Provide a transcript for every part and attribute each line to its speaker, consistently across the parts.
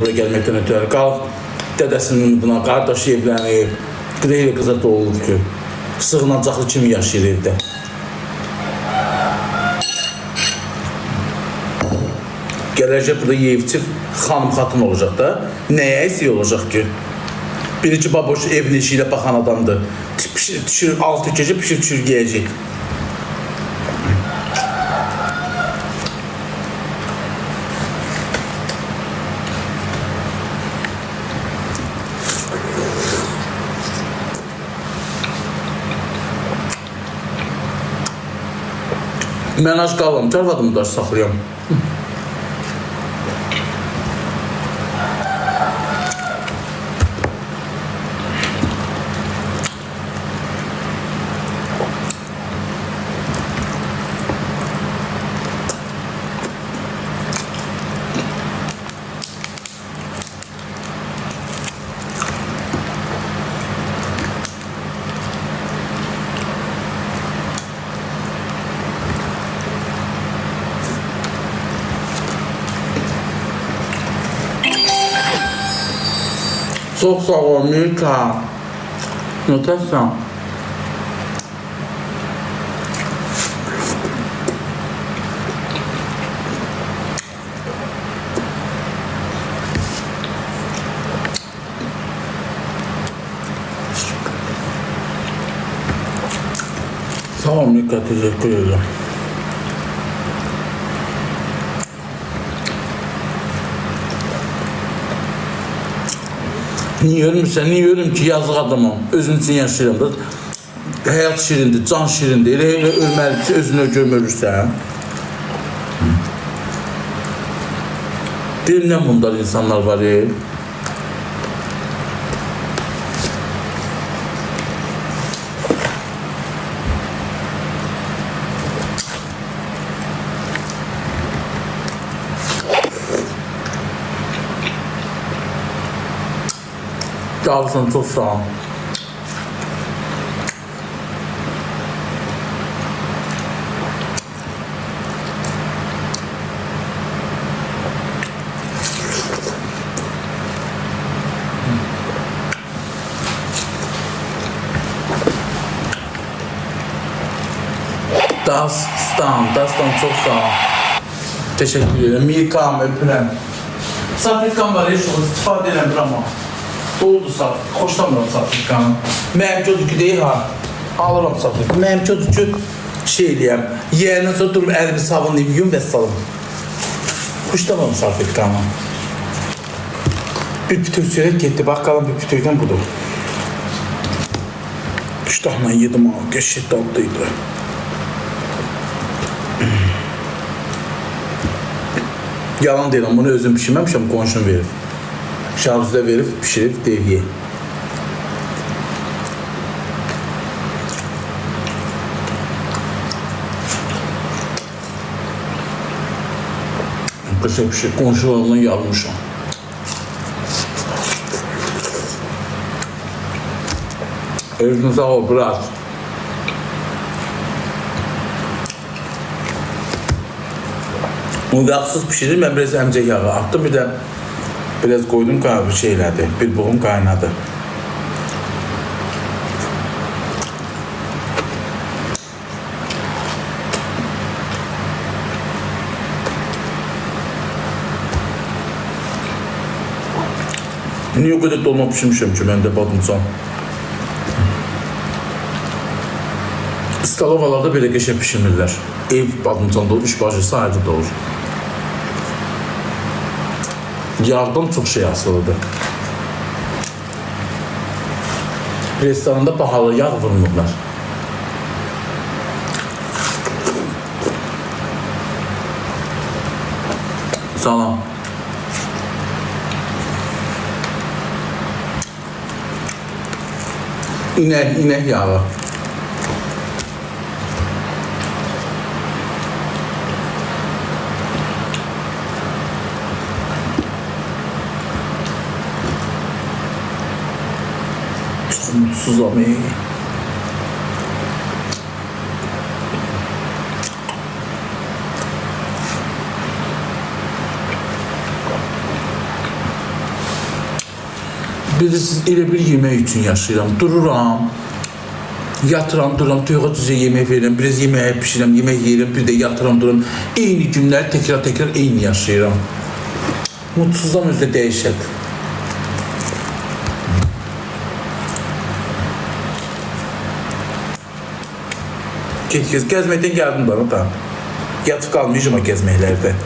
Speaker 1: Buraya gelməkdən ötürü qalıb dədəsinin buna qardaşı evlənib, qreyli qıza doğulub ki, sığınacaqlı kimi yaşayır evdə. Gələcək burada yeyivçi xanım xatın olacaq da, nəyə isi olacaq ki? Birinci baboş evin işi ilə baxan adamdır. Düşür, altı gecə pişir giyəcək. Mən ac qalam, arvadımı da saxlayam. Çok sağ ol Mika. Notesem. Sağ ol Mika, teşekkür ederim. Niye ölmürsən? Niye ölüm ki? Yazıq adamım. Özüm üçün yaşayıram da. Həyat şirindir, can şirindir. Elə ölməli ki, özünü gömülürsən. Dilindən bunlar insanlar var ya. Sağ çok sağ ol. Dastan çok sağ ol. Teşekkür ederim. Milkam öpürəm. Safirkam var, heç olur, istifade eləmir ama. Oldu saf, xoşlamıram safrikanı. Mənim kötü ki deyil ha, alıram safrikanı. Mənim kötü ki şey eləyəm, yiyəndən sonra durub əlimi sabunlayıb yuyum və salım. Xoşlamıram safrikanı. Bir pütök çörək getdi, bakalım bir pütökdən budur. İştahla yedim ha, qəşət tatlıydı. Yalan deyirəm, bunu özüm pişirməmişəm, qonşum verib. Şarjda verib, pişirib, deyil. Qısa bir şey, qonşularımdan yazmışam. Özün sağ ol, biraz. Bunu yağsız pişirir, mən biraz əmcək yağı attım, bir də biraz koydum şeylerdi, bir buğum kaynadı. Niye o kadar dolma pişirmişim ki ben de badımcan? İstalovalarda belə qəşəng pişirmirlər. Ev badımcan da olur, üç bacısı ayrı da olur. Yağdan çok şey asılıdır. Restoranda pahalı yağ vurmurlar. Salam. İnek yağı. Mutsuz ama iyi. Bilirsiniz, elə bir yemək üçün yaşayıram. Dururam, yatıram, dururam, toyuğa düzə yemək verirəm, biraz yemək pişirəm, yemək yeyirəm, bir də yatıram, dururam. Eyni günlər təkrar eyni yaşayıram. Mutsuzam özdə dəyişək. Gez, gəzməkdən gəldim bana da. Yatıp qalmayacağım o gəzməklərdə.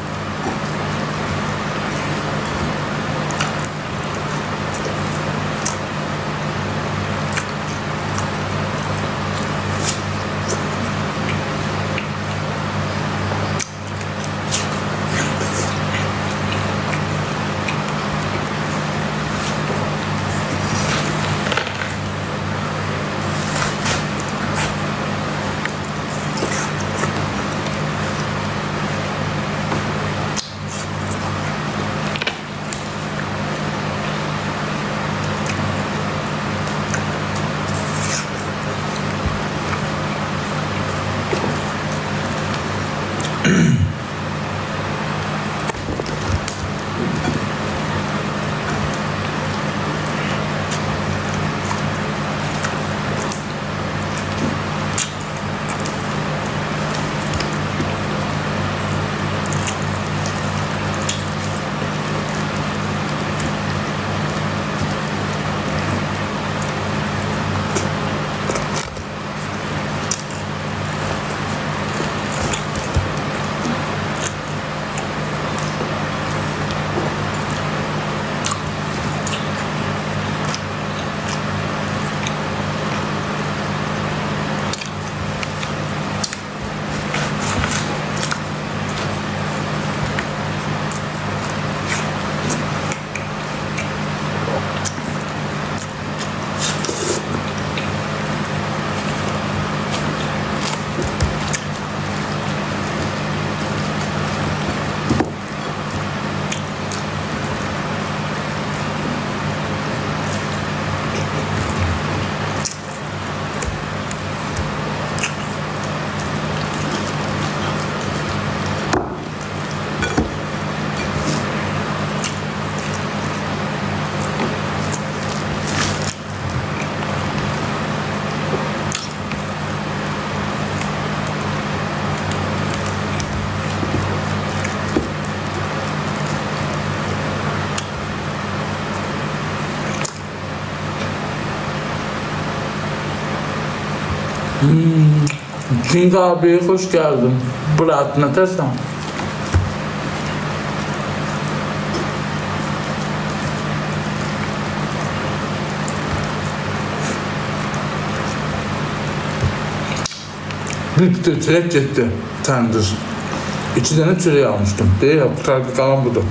Speaker 1: Cenk abi hoş geldin. Burak ne dersen? Bitti, çörek gitti. Tandır. 2 tane çörek almıştım. Değil ya, bu kalan budur.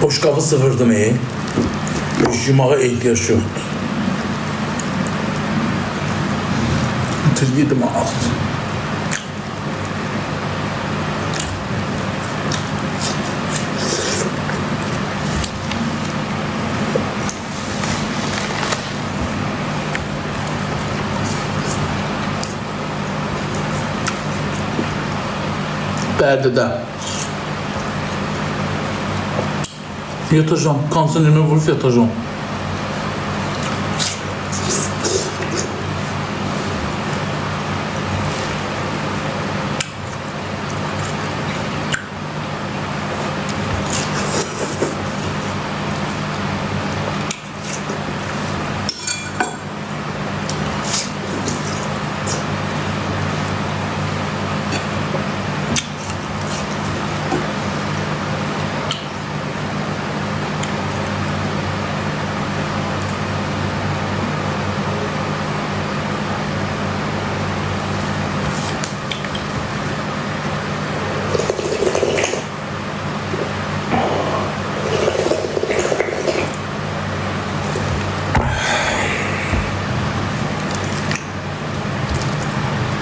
Speaker 1: Boşqabı sıvırdım yumağa ehtiyaç yoktu. Bitir yedim ağzı. Perdede. Yatacağım. Kanserimi vurup yatacağım.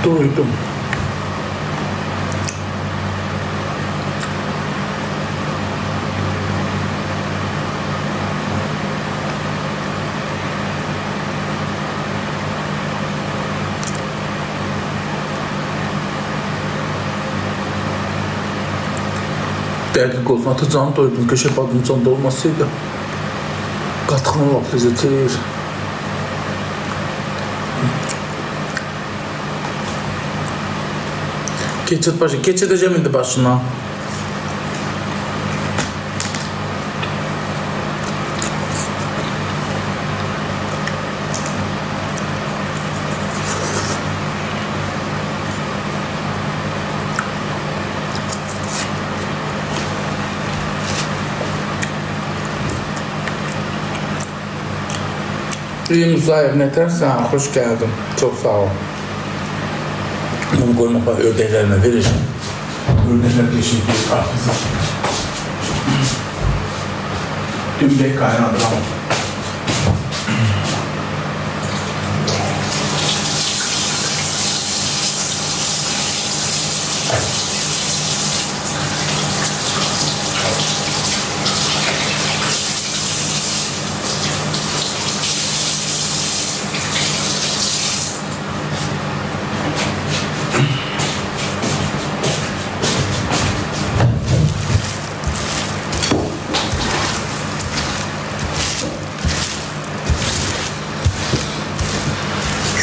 Speaker 1: Doydum. Dəqiq olsun, ata canı doydum, köşe badım canı olmasaydı. Qatıqla lap ləzzət. Keçid başı, keçidəcəm indi başına. İyi Müzayir, nətərsən? Xoş gəldin. Çox sağ ol. Bunu qoyma ördəklərinə verəcəm. Ördəklər peşin bir qarpızı. Dümbək qaynadıram.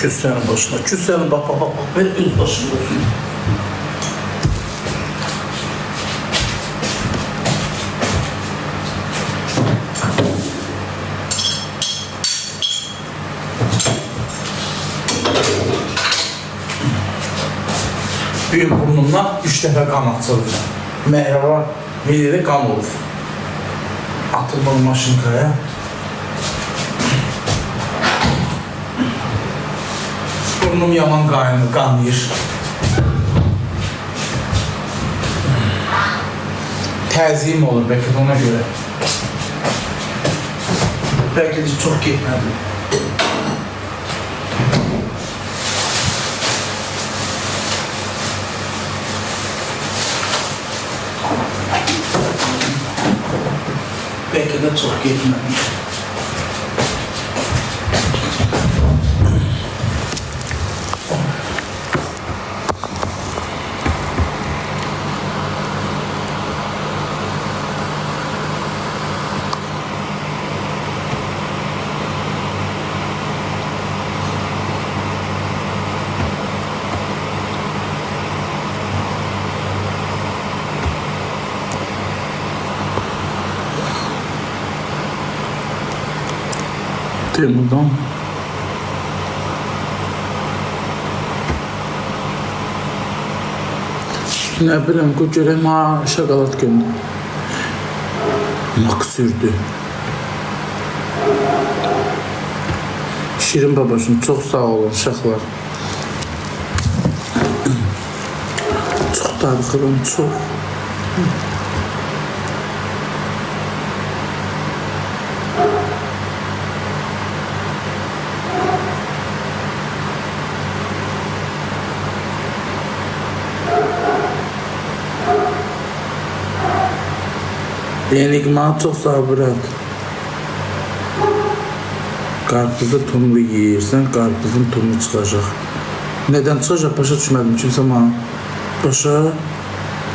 Speaker 1: Küssenin başına, küssenin bak, ben öz başında olsun. Büyük burnumdan 3 dəfə qan açıldı. Məhrəva verilir qan olur. Atılmalı maşınkaya. Burnum yaman qanlayır. Təziyim olur bəlkə də ona görə. Bəlkə də çox getmədi. Bəlkə də çox getmədi. Buradan. Ne bileyim, görəm ha şokolad göndü. Mak sürdü. Şirin babacığım çok sağ olun uşaqlar. Çok darıxıram, çok. Enigma çok sabırat. Karpuzu tumlu yiyirsən, karpuzun tumlu çıxacaq. Neden çıxacaq? Başa düşmədim. Kimsə bana başa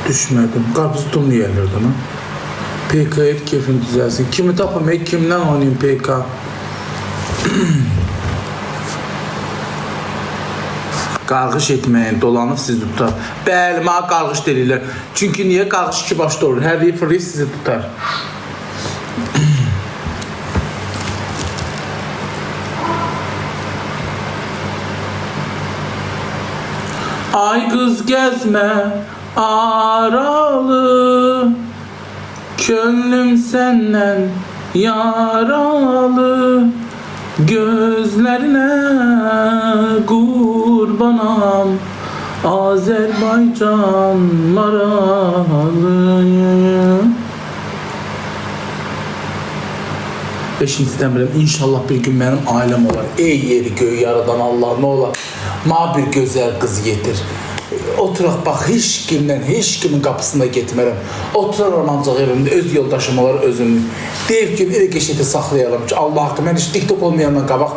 Speaker 1: düşmədim. Karpuzu tumlu yerlərdə mi? PK'yı keyfini düzəlsin. Kimi tapamayı, kimdən oynayayım PK? Qarğış etməyin, dolanıb sizi tutar. Bəli, mənə qarğış deyirlər. Çünki niyə qarğış iki başda olur? Hər yeri fırlayıb sizi tutar. Ay qız gəzmə aralı, könlüm səndən yaralı. Gözlerine kurbanam, Azerbaycan maralı. Beşinciden biləm, inşallah bir gün benim ailem olar. Ey yeri göğü yaradan Allah, ne olar? Ma bir güzel kız yetir. oturaq bax, heç kimin qapısına getmərəm. Oturaram ancaq evimdə, öz yoldaşım olar, özüm. Deyib ki, elə qəşəngdə saxlayalım ki, Allah haqqı, mən heç TikTok olmayandan qabaq,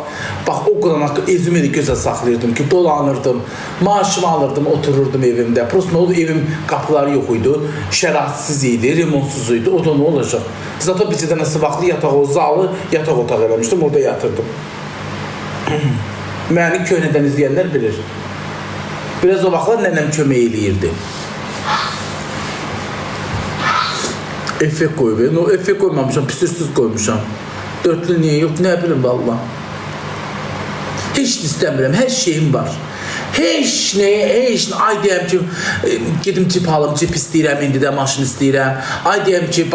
Speaker 1: bax, o qıran haqqı özümü elə gözəl saxlayırdım ki, dolanırdım, maaşımı alırdım, otururdum evimdə. Prosto nə oldu, evim qapıları yox idi, şəraitsiz idi, remontsuz idi, o da nə olacaq? Zato bir dənə sıvaqlı yataq, o zalı yataq otaq eləmişdim, orada yatırdım. Məni köhnədən izləyənlər bilir. Biraz o vaxtlar nənəm kömək eləyirdi. Effekt koyuyor. No effekt koymamışam, püsürsüz koymuşam. Dörtlü niye yok, ne bileyim valla. Hiç istemiyorum, her şeyim var. Heç ay deyəm ki, gedim cip alım, cip istəyirəm, indi də maşın istəyirəm. Ay deyəm ki,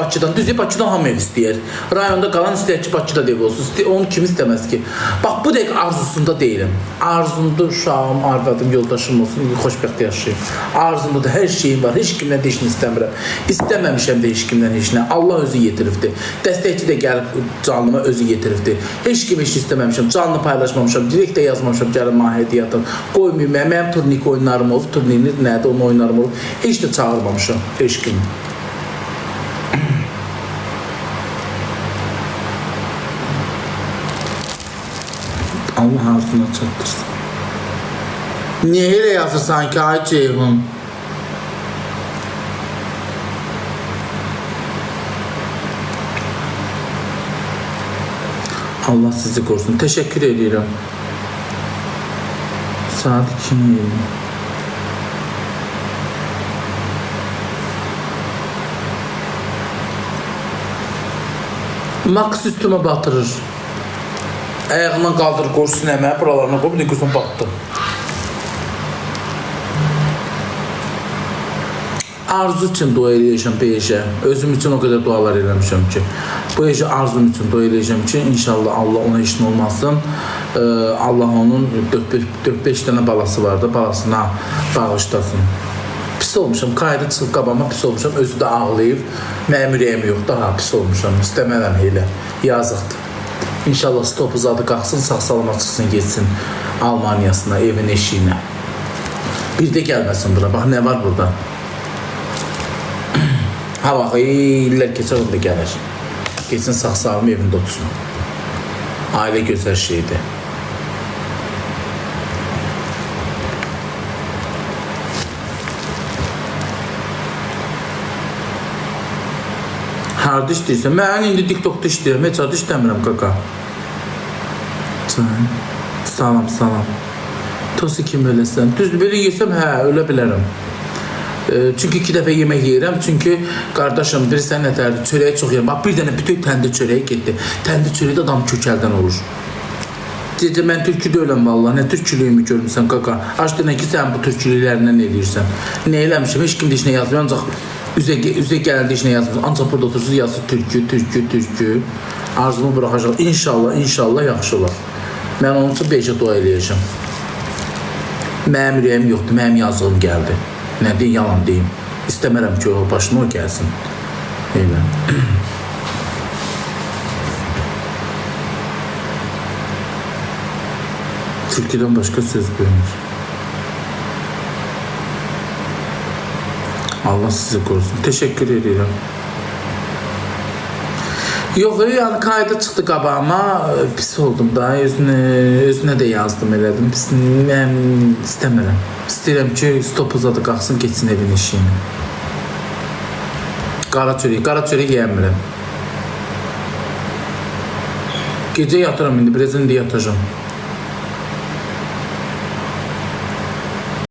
Speaker 1: Bakıdan hamı ev istəyir. Rayonda qalan istəyir ki, Bakıda ev olsun. Onu kim istəməz ki? Bax, bu dəqiq arzusunda deyiləm. Arzumda uşağım, arvadım, yoldaşım olsun, xoşbəxt yaşayayım. Arzumda da hər şeyim var, heç kimdən heç nə istəmirəm. İstəməmişəm də heç kimdən heç nə. Allah özü yetiribdir. Dəstəkçi də gəlib canlıma özü yetiribdir. Heç kim heç istəməmişəm, canlı paylaşmamışam, direkt də yazmamışam, gəlin mahiyyətiyatım. Qoymayayım, mənim turnik oyunlarım olub, turniriniz nədir, onun oyunlarım olub. Heç də çağırmamışam, heç kimi. Allah arzuna çatdırsın. Niyə elə yazırsan ki, ay Ceyhun? Allah sizi korusun. Teşekkür ediyorum. Saat 2. Max üstüme batırır. Ayağından kaldırır, koş sinəmə, buralarına qoyub, bir gözüm batdı. Arzu üçün dua eləyəcəm bu gecə. Özüm üçün o qədər dualar eləmişəm ki, bu gecə arzum üçün dua eləyəcəm ki, inşallah Allah ona işin olmasın. Allah onun 4-5 dənə balası var da, balasına bağışlasın. Pis olmuşam, kaydı çıxıb qabama pis olmuşam, özü də ağlayıb, mənim ürəyim yox, daha pis olmuşam, istəmərəm elə, yazıqdır. İnşallah stop uzadı, qalxsın, sağ-salama çıxsın, geçsin Almaniyasına, evin eşiyinə. Bir də gəlməsin bura, bax nə var burada? Ha bax, illər keçər, onda gəlir. Geçsin sağ-salama evində otursun. Ailə gözəl şeydir. Harda işləyirsən? Mən indi TikTok'da işləyirəm, heç harda işləmirəm kaka. Salam, salam. Tosu kim öləsən? Düz belə yesəm, hə, ölə bilərəm. Çünki 2 dəfə yemək yeyirəm. Çünki qardaşım, bilirsən nətərdir, çörəyi çox yeyirəm. Bax, bir dənə bütün təndir çörəyi getdi. Təndir çörəyi də adam kökəldən olur. Deyəcək, mən türkü deyiləm valla, nə türkülüyümü görmüsən kaka. Aç denə ki, sən bu türkülüklərindən eləyirsən. Nə eləmişəm, heç kim də işinə yazmıyor, ancaq üzə gəldi işinə yazmıyor. Ancaq burada otursunuz, yazsın türkü. Arzumu bıraxacaq. İnşallah yaxşı olar. Mən onun üçün beycə dua eləyəcəm. Mənim ürəyim yoxdur, mənim yazığım gəldi. Nə deyim, yalan deyim. İstəmərəm ki, o başına o gəlsin. Elə. Türküdən başqa söz bilmir. Allah sizi korusun. Teşekkür ederim. Yox, yani kayda çıxdı qabağıma, pis oldum da, özünə də yazdım, elədim. Mən istəmirəm. İstəyirəm ki, stop uzadı, qalxsın, geçsin evin işini. Qara çörək yeyəmirəm. Gecə yatıram indi, biraz indi yatacağım.